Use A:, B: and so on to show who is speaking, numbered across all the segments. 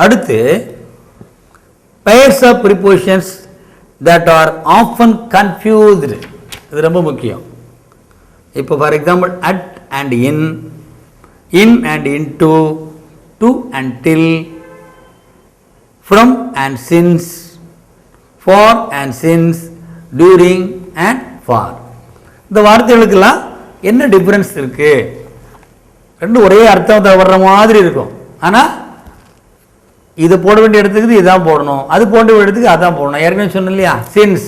A: அடுத்து pairs of prepositions that are often confused. இது ரொம்ப முக்கியம். இப்போ for example at and in and into, to and till, from and since, for and since, during and for. இந்த வார்த்தைகளுக்கெல்லாம் என்ன difference இருக்கு? ரெண்டும் ஒரே அர்த்தத்தை வர்ற மாதிரி இருக்கும். ஆனால் இதை போட வேண்டிய இடத்துக்கு இதான் போடணும், அது போட வேண்டிய இடத்துக்கு அதான் போடணும். ஏற்கனவே சொன்னோம் இல்லையா, சின்ஸ்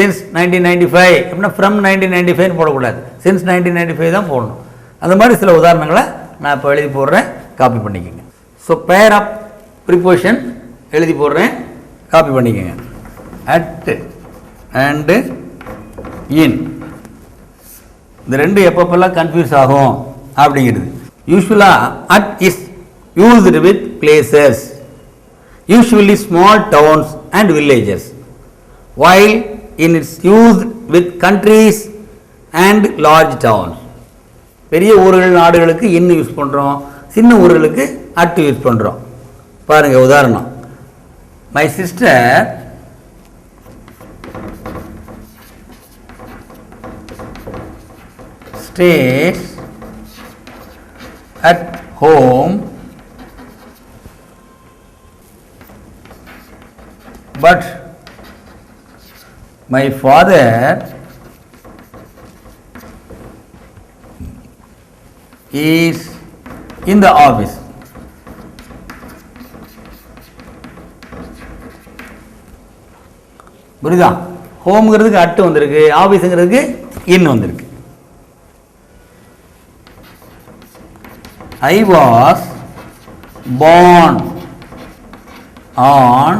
A: 1995 அப்படின்னா ஃப்ரம் 1995 போடக்கூடாது, சின்ஸ் 1995 தான் போடணும். அந்த மாதிரி சில உதாரணங்களை நான் இப்போ எழுதி போடுறேன், காப்பி பண்ணிக்கோங்க. ஸோ பேர் ஆஃப் ப்ரிப்போஷன் எழுதி போடுறேன், காப்பி பண்ணிக்கோங்க. அட் அண்டு இன், இந்த ரெண்டு எப்பப்பெல்லாம் கன்ஃபியூஸ் ஆகும் அப்படிங்கிறது. யூஸ்வலாக at is used with places, usually small towns and villages, while in its used with countries and large towns. பெரிய ஊர்கள் நாடுகளுக்கு இன் யூஸ் பண்ணுறோம், சின்ன ஊர்களுக்கு அட் யூஸ் பண்ணுறோம். பாருங்கள் உதாரணம், my sister stays at home but my father is in the office. புரியுதா? ஹோம்ங்கிறதுக்கு அட்டு வந்திருக்கு, ஆஃபீஸுங்கிறதுக்கு இன் வந்திருக்கு. I was born on,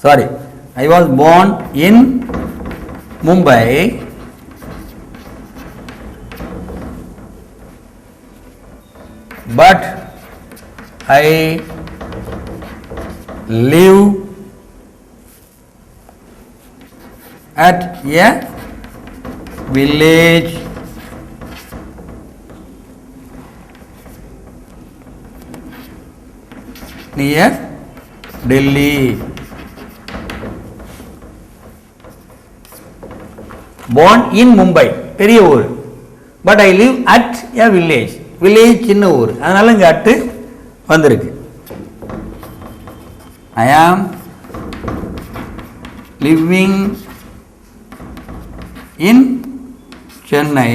A: sorry, I was born in Mumbai but I live at a village near Delhi. Born in Mumbai, பெரிய ஊர், but I live at a village. Village சின்ன ஊர், அதனால இங்கே at வந்திருக்கு. I am living in Chennai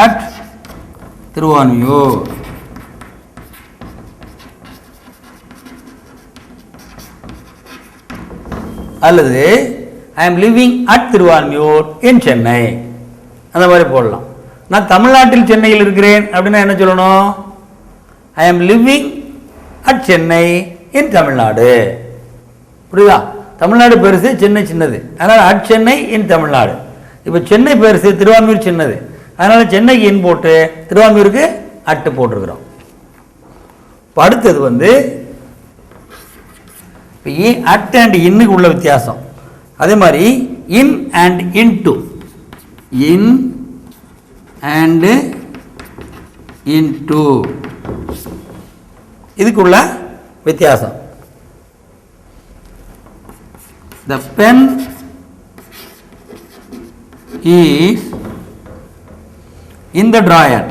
A: at Thiruvanmiyur. அல்லது ஐ ஆம் living at Thiruvanmiyur இன் சென்னை, அந்த மாதிரி போடலாம். நான் தமிழ்நாட்டில் சென்னையில் இருக்கிறேன் அப்படின்னா என்ன சொல்லணும்? ஐ ஆம் லிவிங் அட் சென்னை இன் தமிழ்நாடு. புரியுதா? தமிழ்நாடு பெருசு, சென்னை சின்னது, அதனால் அட் சென்னை இன் தமிழ்நாடு. இப்போ சென்னை பெருசு, திருவான்மியூர் சின்னது, அதனால் சென்னைக்கு இன் போட்டு திருவான்மியூருக்கு அட்டு போட்டிருக்கிறோம். இப்போ அடுத்தது வந்து அட் அண்ட் இன்னுக்கு உள்ள வித்தியாசம். அதே மாதிரி in and into, in and into இதுக்குள்ள வித்தியாசம். The pen is in the drawer.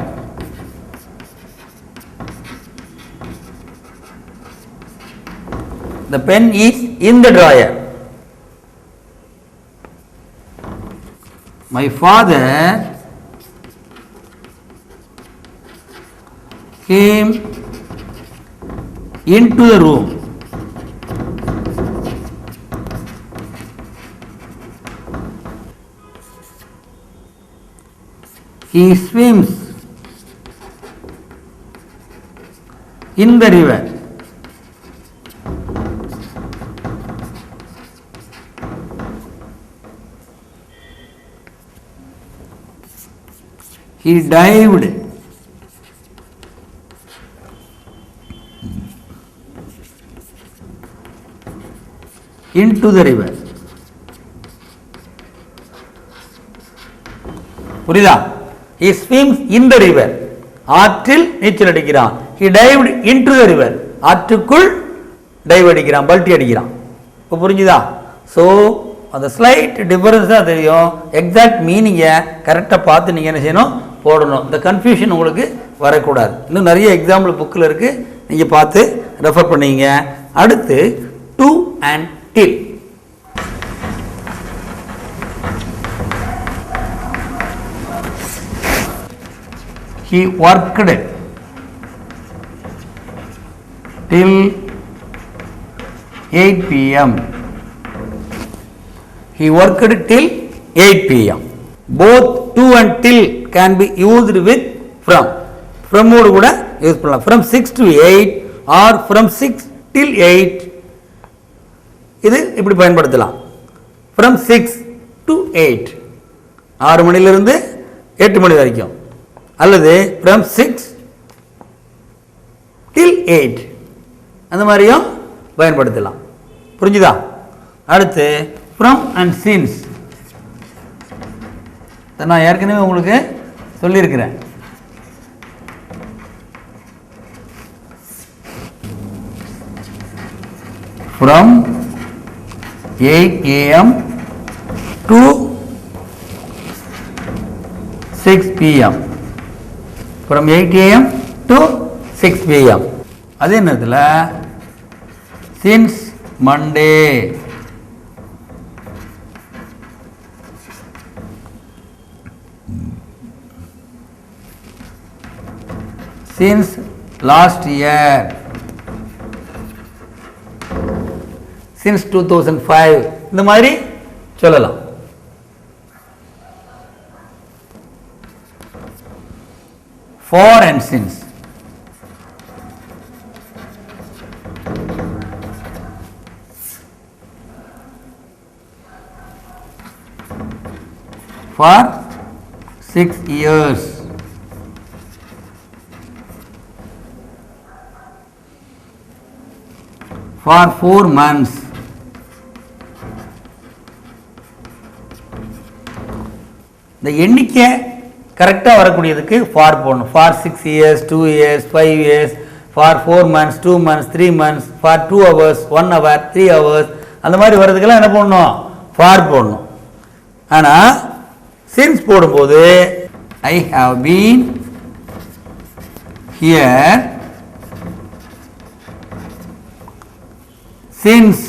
A: The pen is in the drawer. My father came into the room. He swims in the river. He dived into the river. புரியுதா? He swims in the river. ஆற்றில் நீச்சல் அடிக்கிறான். he dived into the river. ஆற்றுக்குள் dive அடிக்கிறான், பல்ட்டி அடிக்கிறான். இப்போ புரிஞ்சுதா? ஸோ அந்த ஸ்லைட் டிஃபரன்ஸ் தான் தெரியும். எக்ஸாக்ட் மீனிங்கை கரெக்டாக பார்த்து நீங்கள் என்ன செய்யணும், போடணும். இந்த கன்ஃபியூஷன் உங்களுக்கு வரக்கூடாது. இன்னும் நிறைய எக்ஸாம்பிள் புக்கில் இருக்குது, நீங்கள் பார்த்து ரெஃபர் பண்ணிங்க. அடுத்து to and till. he worked till 8 p.m. he worked till 8 p.m. both to and till can be used with from. From ஓடு கூட யூஸ் பண்ணலாம். from 6 to 8 or from 6 till 8. இது இப்படி பயன்படுத்தலாம். from 6 to 8, 6 மணிலிருந்து 8 மணி வரைக்கும், அல்லது from 6 till 8 அந்த மாதிரியும் பயன்படுத்தலாம். புரிஞ்சுதா? அடுத்து from and since. நான் ஏற்கனவே உங்களுக்கு சொல்லியிருக்கிறேன். from 8 a.m. to 6 p.m. from 8 a.m. to 6 p.m. அதே நேரத்தில் since Monday, since last year, since 2005, இந்த மாதிரி சொல்லலாம். for and since. for 6 years. for 4 months. இந்த எண்ணிக்கை கரெக்டாக வரக்கூடியதுக்கு ஃபார் போடணும். For 6 years, 2 years, 5 years, for 4 months, 2 months, 3 months, for 2 hours, 1 hour, 3 hours, அந்த மாதிரி வர்றதுக்கெல்லாம் என்ன போடணும், ஃபார் போடணும். ஆனால் சின்ஸ் போடும்போது I have been here since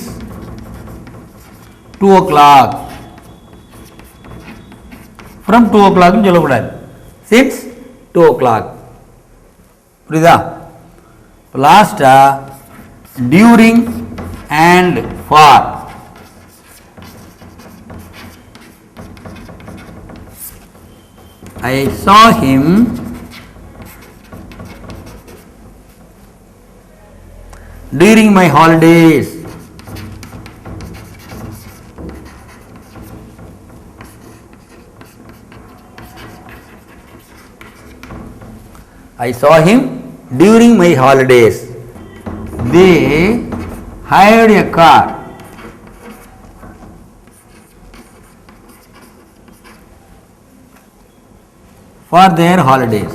A: 2 o'clock. from 2 o'clock சொல்லக்கூடாது, since 2 o'clock. புரியுதா? லாஸ்டா during and for. I saw him during my holidays. I saw him during my holidays. They hired a car for their holidays.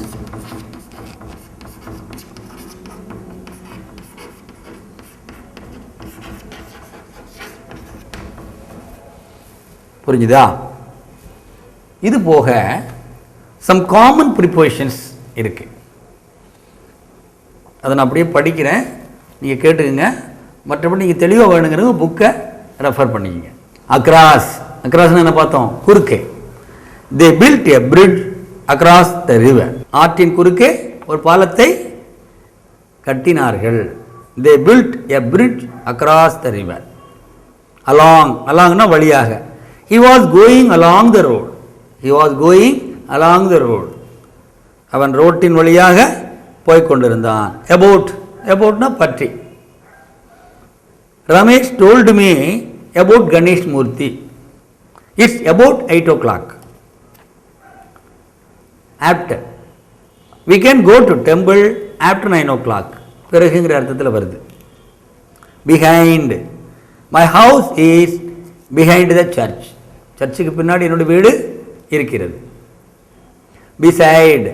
A: புரிஞ்சுதா? இது போக some common prepositions இருக்கு. அதை நான் அப்படியே படிக்கிறேன், நீங்கள் கேட்டுக்குங்க. மற்றபடி நீங்கள் தெளிவாக வேணுங்கிறது புக்கை ரெஃபர் பண்ணிக்கிங்க. அக்ராஸ், அக்ராஸ்னு என்ன பார்த்தோம், குறுக்கே. They build a bridge across the river. ஆற்றின் குறுக்கே ஒரு பாலத்தை கட்டினார்கள். They build a bridge across the river. Along, அலாங்னா வழியாக. He was going along the road. He was going along the road. அவன் ரோட்டின் வழியாக போய்கொண்டிருந்தான். அபவுட், அபவுட்னா பற்றி. Ramesh told me about Ganesh Murthy. It's about 8 o'clock. After, we can go to temple after 9 o'clock. பிறகுங்கிற அர்த்தத்தில் வருது. Behind, my house is behind the church. சர்ச்சுக்கு பின்னாடி என்னுடைய வீடு இருக்கிறது. பிசைடு,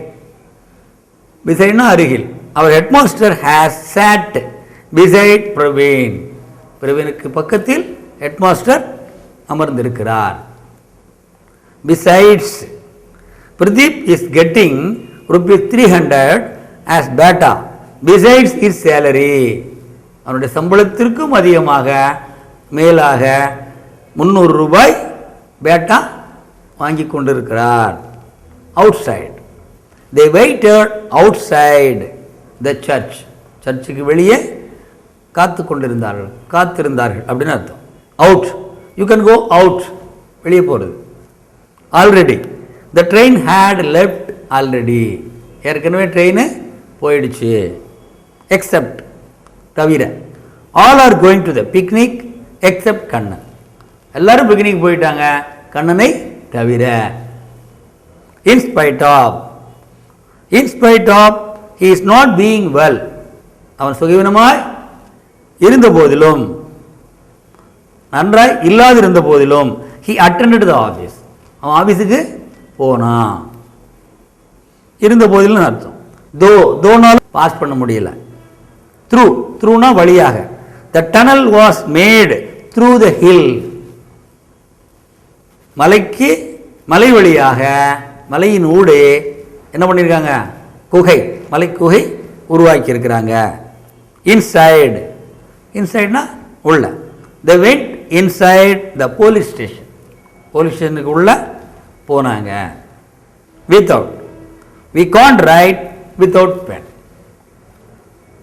A: பிசைட்னா அருகில். அவர் headmaster has sat beside Praveen. பிரவீனுக்கு பக்கத்தில் ஹெட்மாஸ்டர் அமர்ந்திருக்கிறார். Besides, Pradeep is getting ₹300 as beta. Besides his salary. அவனுடைய சம்பளத்திற்கும் அதிகமாக மேலாக ₹300 பேட்டா வாங்கி கொண்டிருக்கிறார். Outside. They waited outside the church. சர்ச்சுக்கு வெளியே காத்திருந்தார்கள் அப்படின்னு அர்த்தம். Out, you can go out, வெளியே போகிறது. Already, the train had left already. ஏற்கனவே ட்ரெயின் போயிடுச்சு. எக்ஸப்ட், தவிர. All are going to the picnic except Kannan. எல்லாரும் பிக்னிக் போயிட்டாங்க, கண்ணனை தவிர. In spite of, in spite of he is not being well. அவன் சுகவீனமாய் இருந்த போதிலும், நன்றாய் இல்லாதிருந்த போதிலும், ஹி அட்டெண்டட் த ஆஃபீஸ். அவன் ஆஃபீஸுக்கு போனான். இருந்த போதிலும் அர்த்தம். தோனாலும் பாஸ் பண்ண முடியல. த்ரூனா வழியாக. The tunnel was made through the hill. மலை வழியாக, மலையின் ஊடே என்ன பண்ணியிருக்காங்க? குகை, மலை குகை உருவாக்கி இருக்கிறாங்க. இன்சைடு, இன்சைட்னா உள்ள. The went inside the police station. Police ஸ்டேஷனுக்கு உள்ள போனாங்க. Without, we can't write without pen.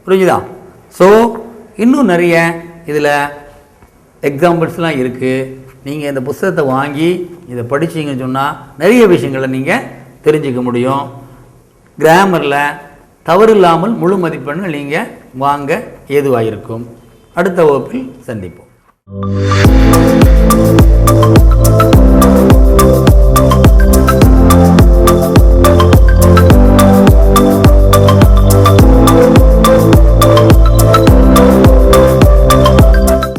A: புரிஞ்சுதா? ஸோ இன்னும் நிறைய இதில் எக்ஸாம்பிள்ஸ்லாம் இருக்குது. நீங்கள் இந்த புத்தகத்தை வாங்கி இதை படிச்சிங்கன்னு சொன்னால் நிறைய விஷயங்களை நீங்கள் தெரிஞ்சுக்க முடியும். கிராமரில் தவறு இல்லாமல் முழு மதிப்பெண்கள் நீங்கள் வாங்க ஏதுவாக இருக்கும். அடுத்த வகுப்பில் சந்திப்போம்.